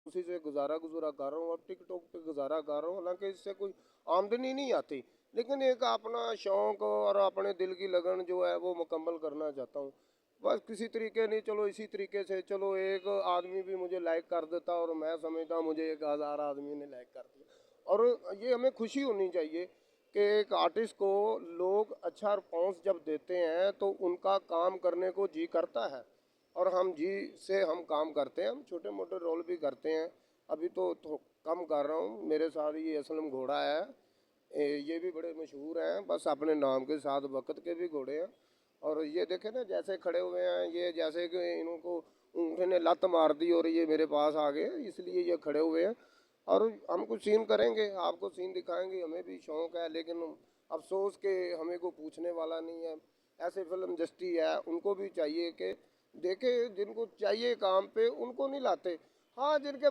उसी से गुजारा गुजारा कर रहा हूँ, अब टिकटॉक पे गुजारा कर रहा हूँ। हालांकि इससे कोई आमदनी नहीं आती, लेकिन एक अपना शौक और अपने दिल की लगन जो है वो मुकम्मल करना चाहता हूँ। बस किसी तरीके नहीं, चलो इसी तरीके से, चलो एक आदमी भी मुझे लाइक कर देता और मैं समझता हूँ मुझे 1,000 आदमी ने लाइक कर दिया। और ये हमें खुशी होनी चाहिए कि एक आर्टिस्ट को लोग अच्छा रिस्पॉन्स जब देते हैं तो उनका काम करने को जी करता है। और हम जी से हम काम करते हैं, हम छोटे मोटे रोल भी करते हैं। अभी तो कम कर रहा हूँ। मेरे साथ ये असलम घोड़ा है, ये भी बड़े मशहूर हैं, बस अपने नाम के साथ वक़्त के भी घोड़े हैं। और ये देखे ना जैसे खड़े हुए हैं, ये जैसे कि इनको ऊँट ने लत मार दी और ये मेरे पास आ गए, इसलिए ये खड़े हुए हैं। और हम कुछ सीन करेंगे, आपको सीन दिखाएंगे, हमें भी शौक है, लेकिन अफसोस के हमें को पूछने वाला नहीं है। ऐसे फिल्म इंडस्ट्री है, उनको भी चाहिए कि देखे, जिनको चाहिए काम पे उनको नहीं लाते। हाँ, जिनके